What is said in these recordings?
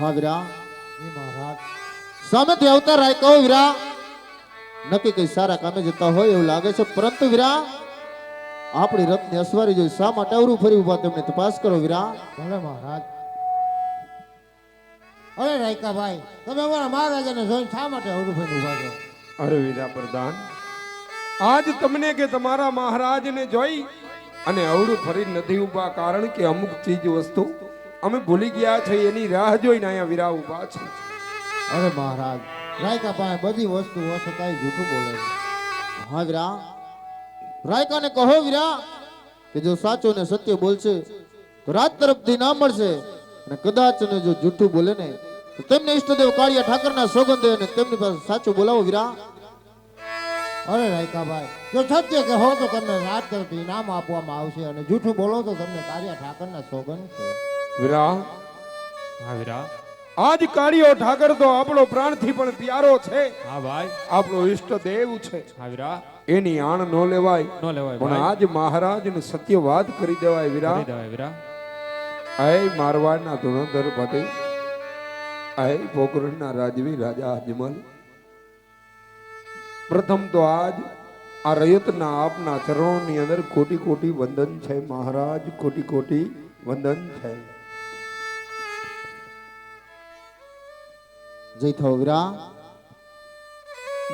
હા વીરા, મહારાજ સામેથી આવતા રાયકાઓ વીરા નક્કી કઈ સારા કામે જતા હોય એવું લાગે છે, પરંતુ વીરા આપણી રથની અસવારી જોઈ શા માટે અવરું ફરી ઉભા તેમને તપાસ કરો વીરા. ભલે મહારાજ. અરે રાયકાભાઈ, તમે અમારા મહારાજાને જોઈને શા માટે અવરું ફરી ઉભા છો? અરે વીરા પ્રધાન, આજ તમને કે તમારા મહારાજને જોઈ અને અવળું ફરી નથી ઊભા, કારણ કે અમુક ચીજ વસ્તુ અમે ભૂલી ગયા છે, એની રાહ જોઈને અહીંયા વીરા ઊભા છે. અરે મહારાજ, રાયકાભાઈ બધી વસ્તુ છતાંય જૂઠું બોલે છે. હા વીરા, રાયકાને કહો વીરા કે જો સાચું ને સત્ય બોલશે તો રાત તરફથી ના મળશે, અને કદાચ ને જો જૂઠું બોલે ને તો તેમને ઈષ્ટદેવ કાળિયા ઠાકરના સોગંદ દે અને તેમની પાસે સાચું બોલાવો વીરા. અરે રાયકાભાઈ, જો સત્ય કહો તો તમને રાત તરફથી ઇનામ આપવામાં આવશે, અને જૂઠું બોલો તો તમને કાળિયા ઠાકરના સોગંદ છે. વીરા, હા વીરા. આજ કાળિયો ઠાકર તો આપણો પ્રાણથી પણ પ્યારો છે, હા ભાઈ. આપણો ઈષ્ટ દેવ છે. હા વીરા. એની આણ નો લેવાય, નો લેવાય પણ ભાઈ. આજ મહારાજને સત્ય વાત કરી દેવાય વીરા. કરી દેવાય વીરા. આય મારવાડના ધુરંધર પતિ, આય પોકરણના રાજવી રાજા અજમલ, પ્રથમ તો આજ આ રયતના આપના ચરણોની અંદર કોટી કોટી વંદન છે મહારાજ, કોટી કોટી વંદન છે. જય થો વીરા.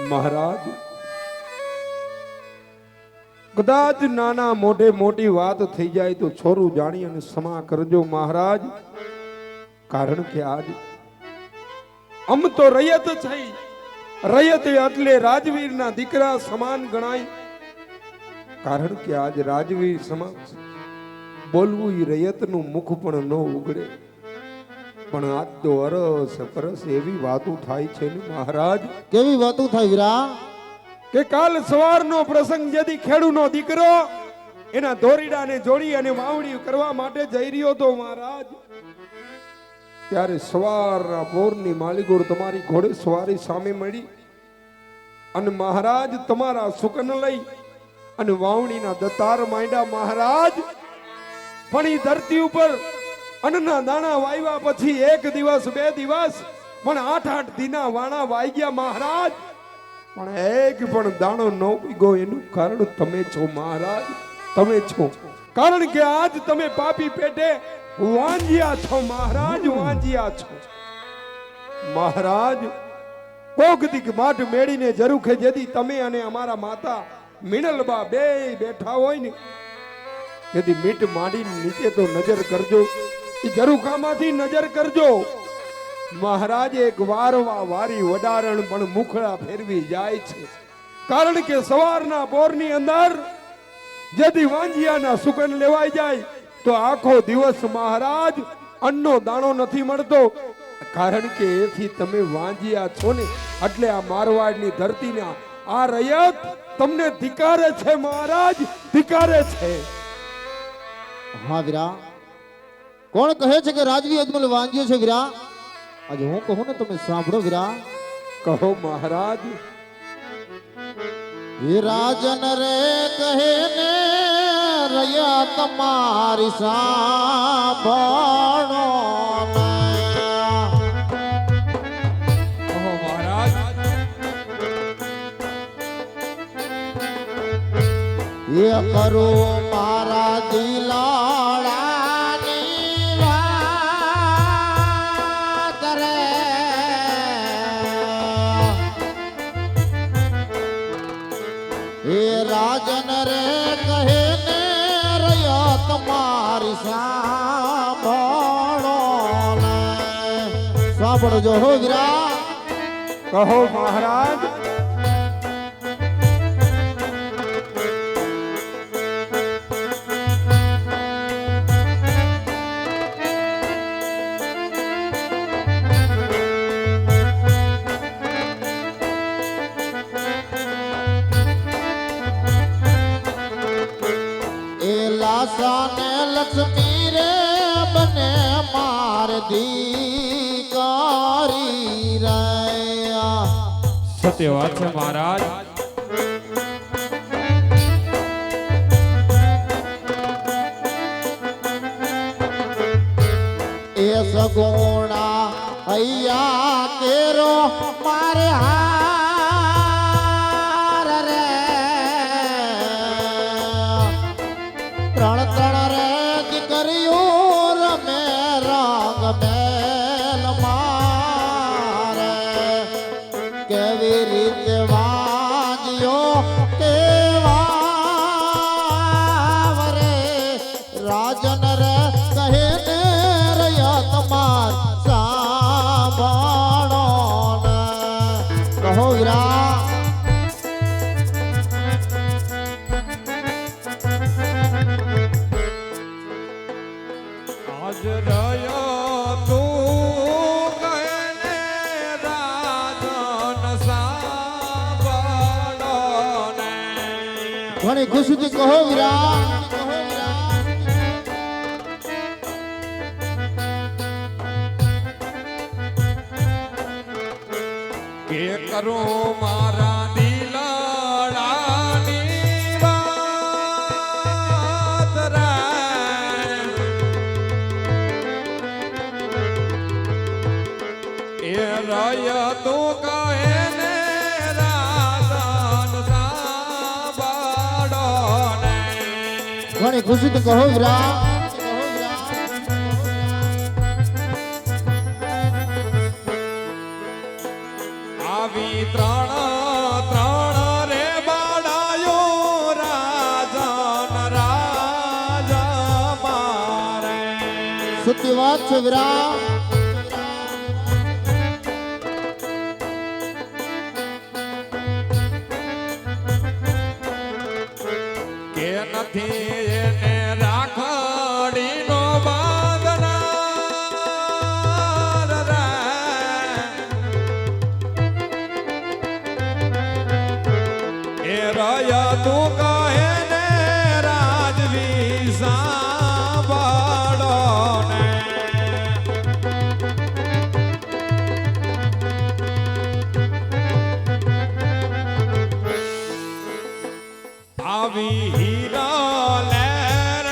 મહારાજ, કદાચ નાના મોઢે મોટી વાત થઈ જાય તો છોરું જાણી અને ક્ષમા કરજો મહારાજ, કારણ કે આજ અમ તો રયત છે, રયત એટલે રાજવીરના દીકરા સમાન ગણાય, કારણ કે આજ રાજવીર સમક્ષ બોલવું ઈ રયતનું મુખ પણ ન ઉગડે, પણ આજ તો અરસ પરસ એવી વાતો થાય છે ને મહારાજ. કેવી વાતો થાય વીરા? કે કાલ સવારનો પ્રસંગ જેથી ખેડૂનો દીકરો એના દોરીડાને જોડી અને વાવણી કરવા માટે જઈ રહ્યો હતો મહારાજ, ત્યારે સવારના પોરની માલિકોર તમારી ઘોડે સવારી સામે મળી અને મહારાજ તમારા સુકન લઈ અને વાવણીના દતાર માંડ્યા મહારાજ. પણ એ ધરતી ઉપર અન્નના દાણા વાવ્યા પછી એક દિવસ બે દિવસ પણ 8-8 દિના વાણા વાઈ ગયા મહારાજ, પણ એક પણ દાણો ન ઉગ્યો. એનું કારણ તમે છો મહારાજ, તમે છો, કારણ કે આજ તમે પાપી પેટે વાંજિયા છો મહારાજ, વાંજિયા છો મહારાજ. કોક દીક માઠ મેળીને જરૂખે જેથી તમે અને અમારા માતા મિનલબા બે બેઠા હોય ને, જેથી મીટ માંડી નીચે તો નજર કરજો, એ જરૂખામાંથી નજર કરજો મહારાજ. એક વારવા વારી વડારણ પણ મુખડા ફેરવી જાય છે, કારણ કે સવારના બોરની અંદર જેથી વાંજિયાના સુકન લેવાઈ જાય તો આખો દિવસ મહારાજ અન્નનો દાણો નથી મળતો, કારણ કે એથી તમે વાંજિયા છો ને, એટલે આ મારવાડની ધરતીને આ રયત તમને ધિકારે છે મહારાજ, ધિકારે છે. હા વીરા, કોણ કહે છે કે રાજવી અજમલ વાંગ્યો છે વીરા? આજે હું કહું ને તમે સાંભળો વીરા. કહો મહારાજ. એ રાજન રે કહે ને રયા તમારી સાંભળો ને. ઓહો મહારાજ. એ કરો મારા દિલાળાની વાત રે. એ રાજન રે કહે ને રયા તમારી સાંભળો ને. સાંભળજો હો વીરા. કહો મહારાજ. લાસાને લક્ષ્મી રે બને માર દીકારી રે. સત્ય વાત છે મહારાજ. એ સગુણા હૈયા કેરો મારે હાર રે ત્રણ ત્રણ રે દીકરીઓ રમે રંગ મેલ મારે કેવી રીતે વાજ્યો કેવા રે રાજન રે કહે ને રયા તમાર સાંભળો ને કહો વીરા આજ રહ્યો તું કહેને રાજન સાંભળો ને. ઘણી ખુશીથી કહો વીરા કે કરું મારા દિલડાની વાત રે. એ રય તું કહે ને રાજન સાંભળો ને. ઘણી ખુશીથી કહો વીરા આવી ત્રણ ત્રણ રે બાળાયો રાજન રાજા મારે. સત્ય વાત છે વીરા કે નથી એને રાખડીનો બાંધનાર રે. એ રય તું કહે ને રાજવી સાંભળો ને. આવી હીરા લહેર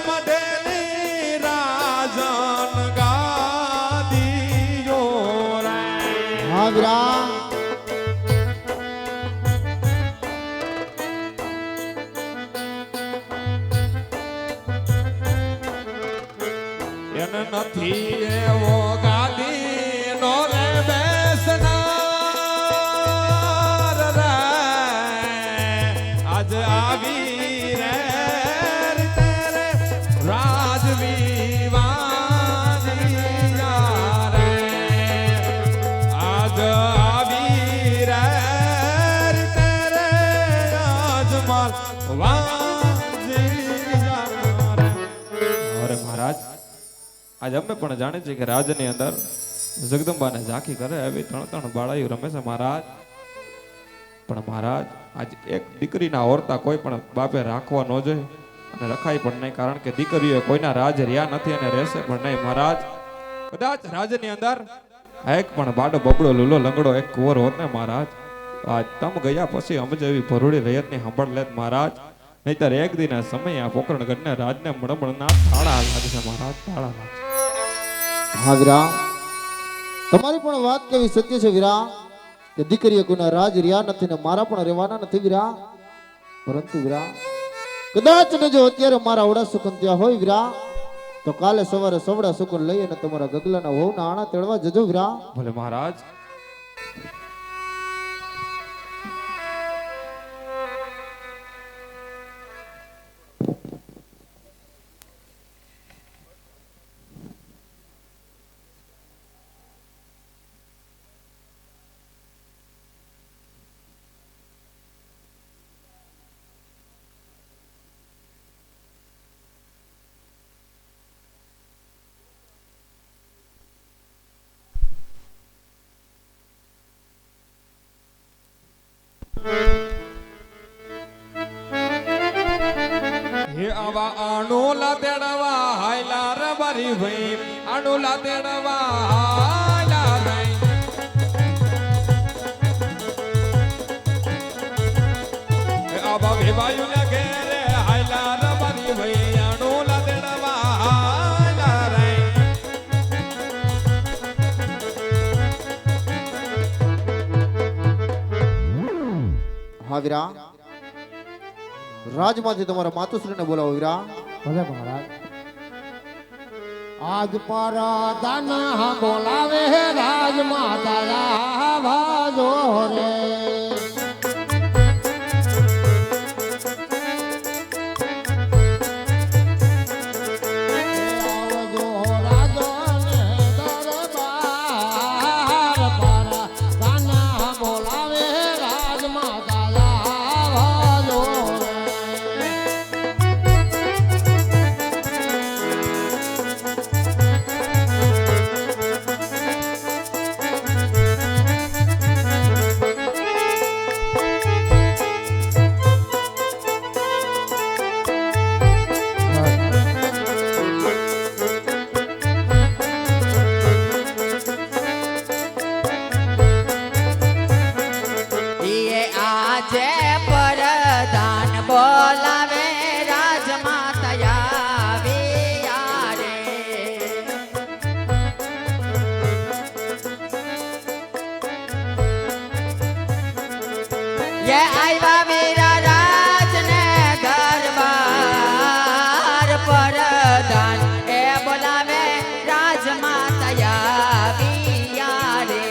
મઢેલી રાજન ગાદીઓ રે. હા વીરા એને નથી એવો ગાદીનો રે બેસનાર રે. આજ આવી રે રીતે રે રાજવી વાજિયા રે. આજ આવી રે રીતે રે રાજમાલ વાજિયા રે. અરે મહારાજ, આજ અમે પણ જાણે છે કે રાજની અંદર જગદંબાને ઝાંખી કરે એવી ત્રણ ત્રણ બાળાઈઓ રમે છે મહારાજ. પણ મહારાજ, આજ એક દીકરીના ઓરતા કોઈ પણ બાપે રાખવા ન જોઈએ અને રખાય પણ નહીં, કારણ કે દીકરીઓ કોઈના રાજ રહ્યા નથી અને રહેશે પણ નહીં મહારાજ. કદાચ રાજની અંદર એક પણ બાડો બબડો લૂલો લંગડો એક કુંવર હોત ને મહારાજ, આજ તમ ગયા પછી અમ જેવી ભરૂડી રૈયતની સંભાળ લેત મહારાજ. નહીતર એક દિન સમય આ પોકરણગઢને રાજને મણમણના તાળા લાગશે મહારાજ, તાળા લાગશે. હા વીરા, તમારી પણ વાત કેવી સત્ય છે વીરા કે દીકરીઓ કોઈના રાજ રહ્યા નથી ને મારા પણ રહેવાના નથી વીરા. પરંતુ વીરા, કદાચ ને જો અત્યારે મારા ઓડા સુકન ત્યાં હોય વીરા, તો કાલે સવારે સવડા સુકન લઈ અને તમારા ગગલાના વહુના આણા તેડવા જજો વીરા. ભલે મહારાજ. હે આવા અણુલા તેડવા હાયલા રબરી ભાઈ, અણુલા તેડવા હાયલા ભાઈ. હે આવા વેવાયુ ને ઘેરે હાયલા રબરી ભાઈ, અણુલા તેડવા હાયલા ભાઈ. હા વીરા, રાજમાંથી તમારા માતુશ્રીને બોલાવો વીરા. ભલે મહારાજ. આજ પર દાન બોલાવે રાજ માતા ભાજો રે. આવજો રાજને દરબાર પર દાન બોલાવે રાજ માતા ભાજો રે. આજે પરદાન બોલાવે રાજમાતા આવ્યા રે. ये આવ્યા વીરા રાજને દરબાર પરદાન એ બોલાવે રાજમાતા આવ્યા રે.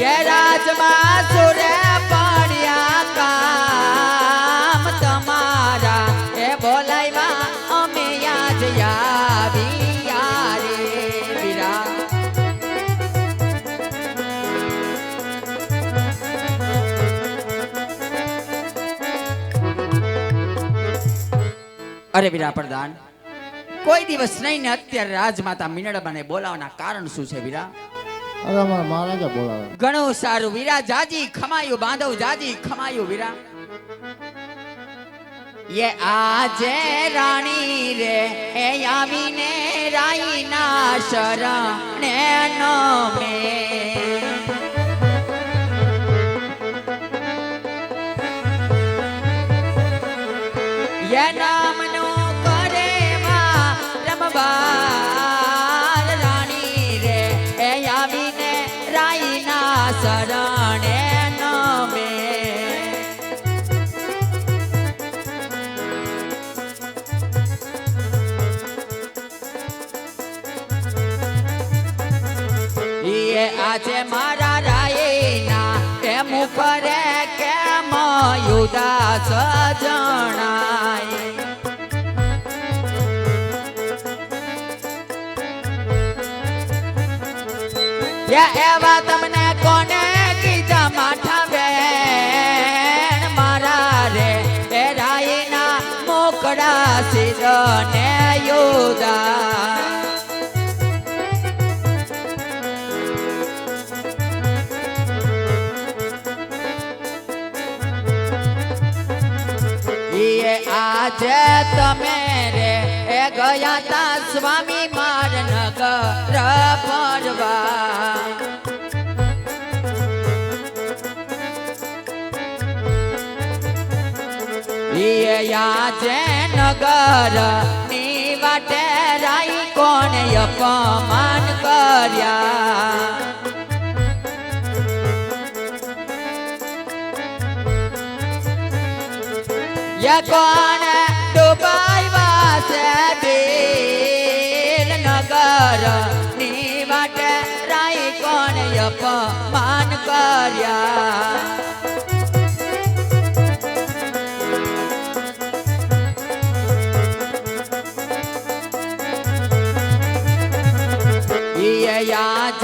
ये રાજમાં સુરે પડ્યા કામ તમારા એ બોલાવ્યા અમે યાદ આવ્યા રે વીરા. અરે વીરા પ્રધાન, કોઈ દિવસ નહીં ને અત્યારે રાજમાતા મીનળબાને બોલાવવાના કારણ શું છે વીરા? અરે અમારા મહારાજા બોલાવે. ઘણું સારું વીરા, જાજી ખમાયું બાંધવ, જાજી ખમાયું વીરા. ये આજે રાણી રે એ આવીને રાઈના શરણે નમે. ये નામનો કરે માં રમવાર રાણી રે એ આવીને રાઈના શરણે નમે. ये આજે મારા રાયના એ મુખરે કેમ ઉદાસ જણાય. એવા તમને કોને કીધા માઠા બેન મારા રે એ રાયના મોકળા સિરને યુદા. આજે તમે રે એ ગયા તા સ્વામી માર નગર ફરવા. આજે નગર ની વાટે રાઈ કોને અપમાન કર્યા. ये कौन डुबाई वासे दिल नगर नीवट राई कौन अपमान कर्या. ये आज